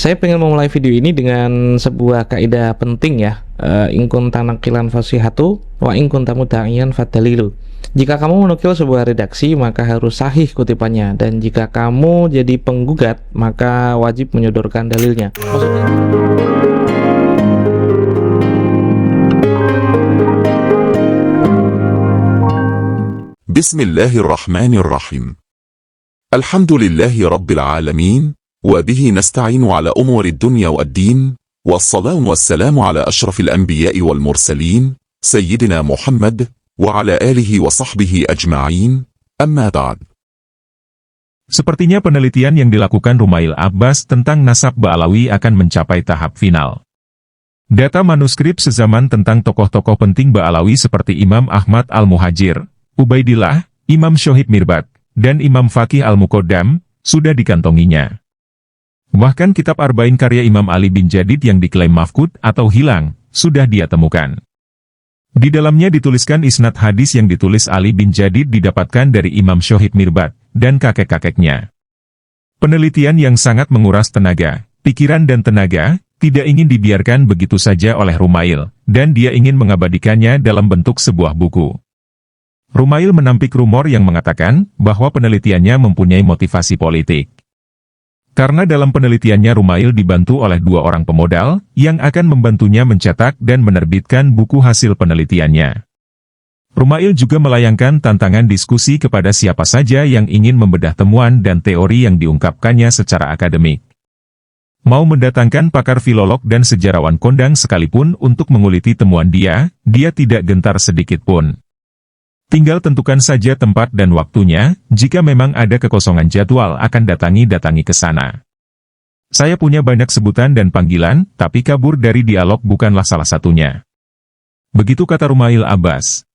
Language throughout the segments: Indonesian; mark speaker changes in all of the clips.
Speaker 1: Saya pengen memulai video ini dengan sebuah kaidah penting ya. In kunta naqilan fasihatu wa in kunta mudda'iyan fadalilu. Jika kamu menukil sebuah redaksi maka harus sahih kutipannya, dan jika kamu jadi penggugat maka wajib menyodorkan dalilnya. Maksudnya
Speaker 2: Bismillahirrahmanirrahim. Alhamdulillahi rabbil alamin, wa bihi nasta'inu ala umuri dunya wad-din, wassalatu wassalamu ala ashrafil anbiya'i wal mursalin, sayyidina Muhammad, wa ala alihi wa sahbihi ajma'in, amma ba'd.
Speaker 3: Sepertinya penelitian yang dilakukan Rumail Abbas tentang nasab Ba'alawi akan mencapai tahap final. Data manuskrip sezaman tentang tokoh-tokoh penting Ba'alawi seperti Imam Ahmad Al-Muhajir, Ubaidillah, Imam Shohib Mirbat, dan Imam Faqih Al-Muqaddam, sudah dikantonginya. Bahkan kitab Arba'in karya Imam Ali bin Jadid yang diklaim mafqud atau hilang, sudah dia temukan. Di dalamnya dituliskan isnad hadis yang ditulis Ali bin Jadid didapatkan dari Imam Shohib Mirbat, dan kakek-kakeknya. Penelitian yang sangat menguras tenaga, pikiran dan tenaga, tidak ingin dibiarkan begitu saja oleh Rumail, dan dia ingin mengabadikannya dalam bentuk sebuah buku. Rumail menampik rumor yang mengatakan bahwa penelitiannya mempunyai motivasi politik. Karena dalam penelitiannya Rumail dibantu oleh dua orang pemodal, yang akan membantunya mencetak dan menerbitkan buku hasil penelitiannya. Rumail juga melayangkan tantangan diskusi kepada siapa saja yang ingin membedah temuan dan teori yang diungkapkannya secara akademik. Mau mendatangkan pakar filolog dan sejarawan kondang sekalipun untuk menguliti temuan dia tidak gentar sedikit pun. Tinggal tentukan saja tempat dan waktunya, jika memang ada kekosongan jadwal akan datangi ke sana. Saya punya banyak sebutan dan panggilan, tapi kabur dari dialog bukanlah salah satunya. Begitu kata Rumail Abbas.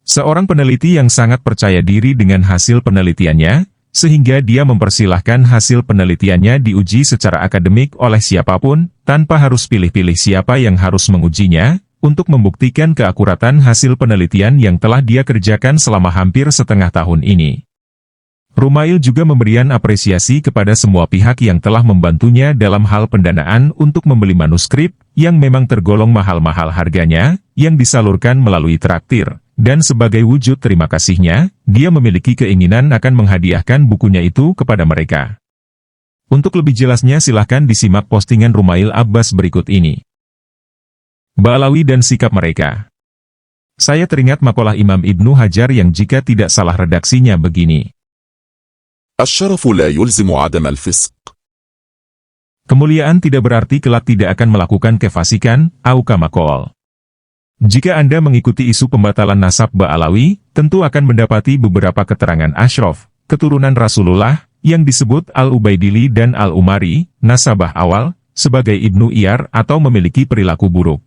Speaker 3: Seorang peneliti yang sangat percaya diri dengan hasil penelitiannya, sehingga dia mempersilahkan hasil penelitiannya diuji secara akademik oleh siapapun, tanpa harus pilih-pilih siapa yang harus mengujinya, untuk membuktikan keakuratan hasil penelitian yang telah dia kerjakan selama hampir setengah tahun ini. Rumail juga memberikan apresiasi kepada semua pihak yang telah membantunya dalam hal pendanaan untuk membeli manuskrip, yang memang tergolong mahal-mahal harganya, yang disalurkan melalui traktir, dan sebagai wujud terima kasihnya, dia memiliki keinginan akan menghadiahkan bukunya itu kepada mereka. Untuk lebih jelasnya silahkan disimak postingan Rumail Abbas berikut ini. Ba'alawi dan sikap mereka. Saya teringat makalah Imam Ibnu Hajar yang jika tidak salah redaksinya begini.
Speaker 2: Asy-syarafu la yulzimu 'adam al-fisq.
Speaker 3: Kemuliaan tidak berarti kelak tidak akan melakukan kefasikan, au kama qol. Jika Anda mengikuti isu pembatalan nasab Ba'alawi, tentu akan mendapati beberapa keterangan asyraf, keturunan Rasulullah, yang disebut Al-Ubaidili dan Al-Umari, nasabah awal, sebagai Ibnu Iyar atau memiliki perilaku buruk.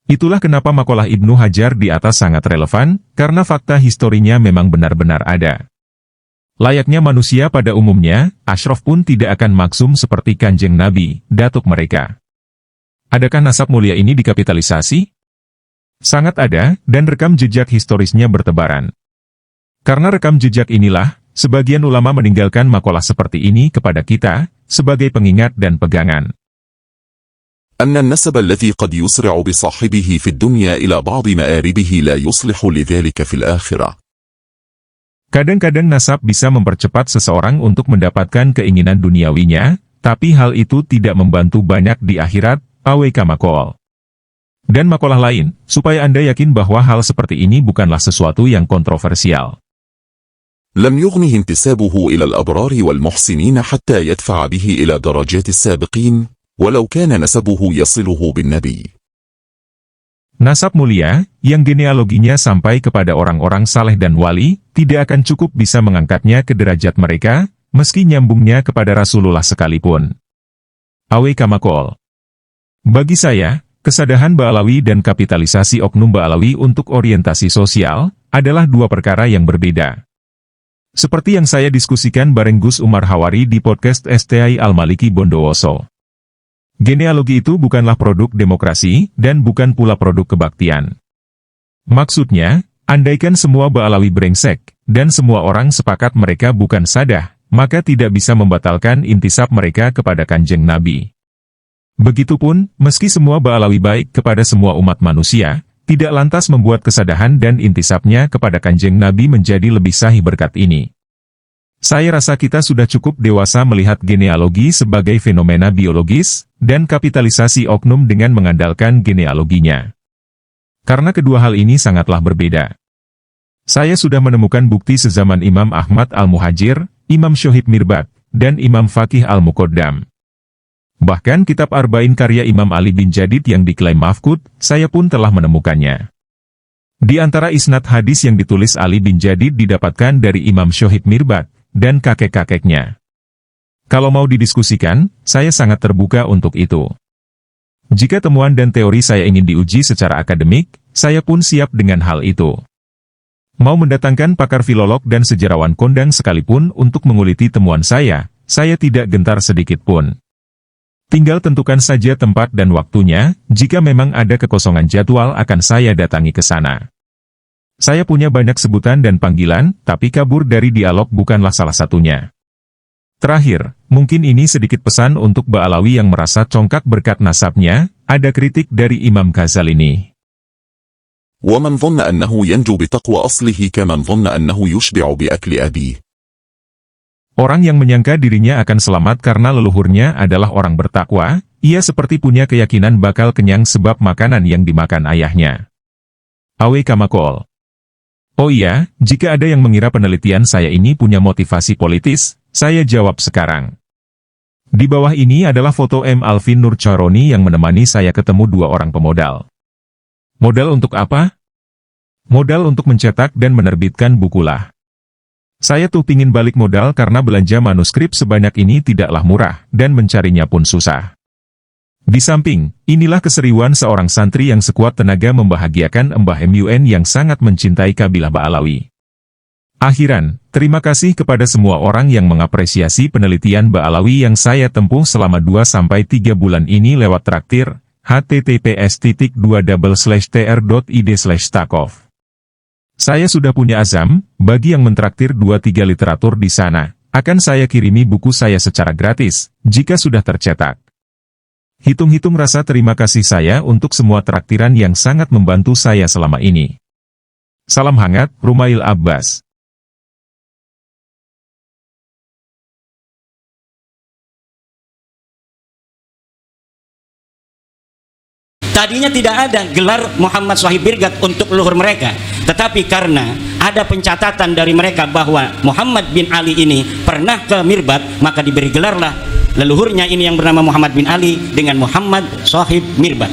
Speaker 3: Itulah kenapa makalah Ibnu Hajar di atas sangat relevan, karena fakta historinya memang benar-benar ada. Layaknya manusia pada umumnya, asyraf pun tidak akan maksum seperti Kanjeng Nabi, datuk mereka. Adakah nasab mulia ini dikapitalisasi? Sangat ada, dan rekam jejak historisnya bertebaran. Karena rekam jejak inilah, sebagian ulama meninggalkan makalah seperti ini kepada kita, sebagai pengingat dan pegangan.
Speaker 2: أن النسب الذي قد يسرع بصاحبه في الدنيا إلى بعض مآربه لا يصلح لذلك في الآخرة.
Speaker 3: Kadang-kadang nasab bisa mempercepat seseorang untuk mendapatkan keinginan duniawinya, tapi hal itu tidak membantu banyak di akhirat, awk makol. Dan makalah lain, supaya Anda yakin bahwa hal seperti ini bukanlah sesuatu yang kontroversial.
Speaker 2: لم يغنه انتسابه إلى الأبرار والمحسنين حتى يدفع به إلى درجات السابقين, walau kana nasabuhu yasiluhu bin nabi. Nasab
Speaker 3: mulia, yang genealoginya sampai kepada orang-orang saleh dan wali, tidak akan cukup bisa mengangkatnya ke derajat mereka, meski nyambungnya kepada Rasulullah sekalipun. Awk makol. Bagi saya, kesadahan Ba'alawi dan kapitalisasi oknum Ba'alawi untuk orientasi sosial, adalah dua perkara yang berbeda. Seperti yang saya diskusikan bareng Gus Umar Hawari di podcast STI Al-Maliki Bondowoso. Genealogi itu bukanlah produk demokrasi, dan bukan pula produk kebaktian. Maksudnya, andaikan semua Ba'alawi brengsek, dan semua orang sepakat mereka bukan sadah, maka tidak bisa membatalkan intisab mereka kepada Kanjeng Nabi. Begitupun, meski semua Ba'alawi baik kepada semua umat manusia, tidak lantas membuat kesadahan dan intisabnya kepada Kanjeng Nabi menjadi lebih sahih berkat ini. Saya rasa kita sudah cukup dewasa melihat genealogi sebagai fenomena biologis, dan kapitalisasi oknum dengan mengandalkan genealoginya. Karena kedua hal ini sangatlah berbeda. Saya sudah menemukan bukti sezaman Imam Ahmad Al-Muhajir, Imam Shohib Mirbad, dan Imam Faqih Al-Muqaddam. Bahkan kitab Arba'in karya Imam Ali bin Jadid yang diklaim mafkud, saya pun telah menemukannya. Di antara isnad hadis yang ditulis Ali bin Jadid didapatkan dari Imam Shohib Mirbad, dan kakek-kakeknya. Kalau mau didiskusikan, saya sangat terbuka untuk itu. Jika temuan dan teori saya ingin diuji secara akademik, saya pun siap dengan hal itu. Mau mendatangkan pakar filolog dan sejarawan kondang sekalipun untuk menguliti temuan saya tidak gentar sedikit pun. Tinggal tentukan saja tempat dan waktunya, jika memang ada kekosongan jadwal akan saya datangi ke sana. Saya punya banyak sebutan dan panggilan, tapi kabur dari dialog bukanlah salah satunya. Terakhir, mungkin ini sedikit pesan untuk Ba'alawi yang merasa congkak berkat nasabnya, ada kritik dari Imam Ghazali ini.
Speaker 2: ومن ظن أنه ينجو بتقوى أصله كمن ظن أنه يشبع بأكل أبيه.
Speaker 3: Orang yang menyangka dirinya akan selamat karena leluhurnya adalah orang bertakwa, ia seperti punya keyakinan bakal kenyang sebab makanan yang dimakan ayahnya. Awe Kamakol. Oh iya, jika ada yang mengira penelitian saya ini punya motivasi politis, saya jawab sekarang. Di bawah ini adalah foto M. Alvin Nur Charoni yang menemani saya ketemu dua orang pemodal. Modal untuk apa? Modal untuk mencetak dan menerbitkan bukulah. Saya tuh pingin balik modal karena belanja manuskrip sebanyak ini tidaklah murah, dan mencarinya pun susah. Di samping, inilah keseriuan seorang santri yang sekuat tenaga membahagiakan Mbah MUN yang sangat mencintai kabilah Ba'alawi. Akhiran, terima kasih kepada semua orang yang mengapresiasi penelitian Ba'alawi yang saya tempuh selama 2-3 bulan ini lewat traktir, https://tr.id/stakov. Saya sudah punya azam, bagi yang mentraktir 2-3 literatur di sana, akan saya kirimi buku saya secara gratis, jika sudah tercetak. Hitung-hitung rasa terima kasih saya untuk semua traktiran yang sangat membantu saya selama ini. Salam hangat, Rumail Abbas.
Speaker 4: Tadinya tidak ada gelar Muhammad Shohib Mirbad untuk leluhur mereka, tetapi karena ada pencatatan dari mereka bahwa Muhammad bin Ali ini pernah ke Mirbad, maka diberi gelarlah leluhurnya ini yang bernama Muhammad bin Ali dengan Muhammad Shohib Mirbad.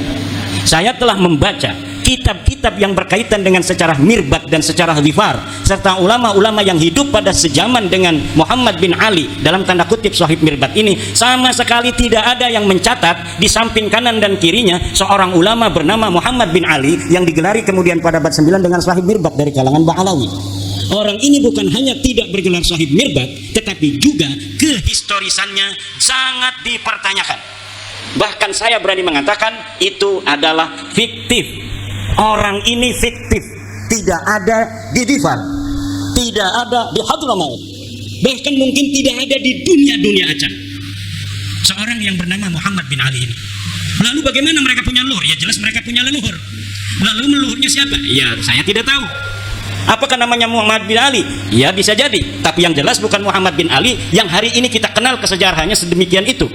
Speaker 4: Saya telah membaca kitab-kitab yang berkaitan dengan sejarah Mirbad dan sejarah Dhifar, serta ulama-ulama yang hidup pada sejaman dengan Muhammad bin Ali dalam tanda kutip Shohib Mirbad ini, sama sekali tidak ada yang mencatat di samping kanan dan kirinya seorang ulama bernama Muhammad bin Ali yang digelari kemudian pada abad 9 dengan Shohib Mirbad dari kalangan Ba'alawi. Orang ini bukan hanya tidak bergelar Shohib Mirbad, tetapi juga kehistorisannya sangat dipertanyakan. Bahkan saya berani mengatakan itu adalah fiktif. Orang ini fiktif, tidak ada di Dhifar, tidak ada di Hadramaut, bahkan mungkin tidak ada di dunia acak. Seorang yang bernama Muhammad bin Ali ini. Lalu bagaimana mereka punya leluhur? Ya jelas mereka punya leluhur. Lalu leluhurnya siapa? Ya saya tidak tahu. Apakah namanya Muhammad bin Ali? Ya bisa jadi, tapi yang jelas bukan Muhammad bin Ali yang hari ini kita kenal kesejarahannya sedemikian itu.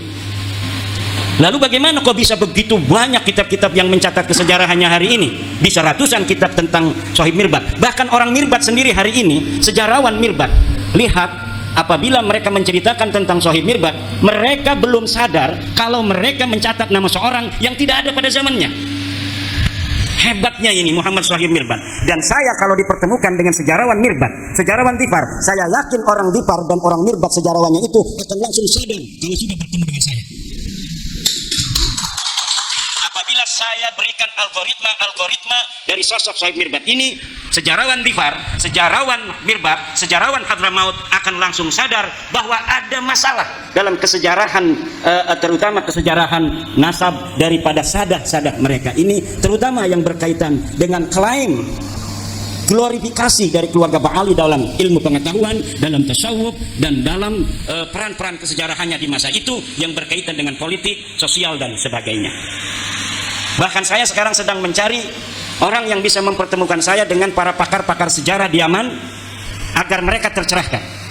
Speaker 4: Lalu bagaimana kok bisa begitu banyak kitab-kitab yang mencatat kesejarahannya hari ini? Bisa ratusan kitab tentang Shohib Mirbad. Bahkan orang Mirbad sendiri hari ini, sejarawan Mirbad, lihat apabila mereka menceritakan tentang Shohib Mirbad, mereka belum sadar kalau mereka mencatat nama seorang yang tidak ada pada zamannya. Hebatnya ini Muhammad Shohib Mirbad. Dan saya kalau dipertemukan dengan sejarawan Mirbad, sejarawan Dhifar, saya yakin orang Dhifar dan orang Mirbad sejarawannya itu akan langsung sadar kalau sudah bertemu dengan saya. Apabila saya berikan algoritma dari sosok Shohib Mirbad ini, sejarawan Dhifar, sejarawan Mirbad, sejarawan Hadramaut akan langsung sadar bahwa ada masalah dalam kesejarahan, terutama kesejarahan nasab daripada sadah-sadah mereka ini, terutama yang berkaitan dengan klaim glorifikasi dari keluarga Ba'ali dalam ilmu pengetahuan, dalam tasawuf, dan dalam peran-peran kesejarahannya di masa itu yang berkaitan dengan politik, sosial, dan sebagainya. Bahkan saya sekarang sedang mencari orang yang bisa mempertemukan saya dengan para pakar-pakar sejarah di Yaman agar mereka tercerahkan.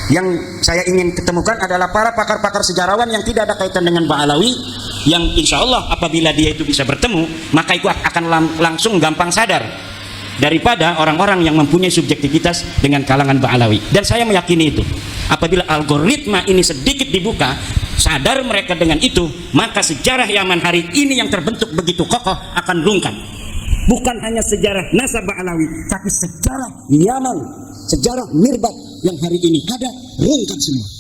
Speaker 4: Yang saya ingin ketemukan adalah para pakar-pakar sejarawan yang tidak ada kaitan dengan Ba'alawi, yang insya Allah apabila dia itu bisa bertemu, maka itu akan langsung gampang sadar daripada orang-orang yang mempunyai subjektivitas dengan kalangan Ba'alawi. Dan saya meyakini itu, apabila algoritma ini sedikit dibuka, sadar mereka dengan itu, maka sejarah Yaman hari ini yang terbentuk begitu kokoh akan rungkat. Bukan hanya sejarah nasab Ba'alawi, tapi sejarah Yaman, sejarah Mirbat yang hari ini ada, rungkat semua.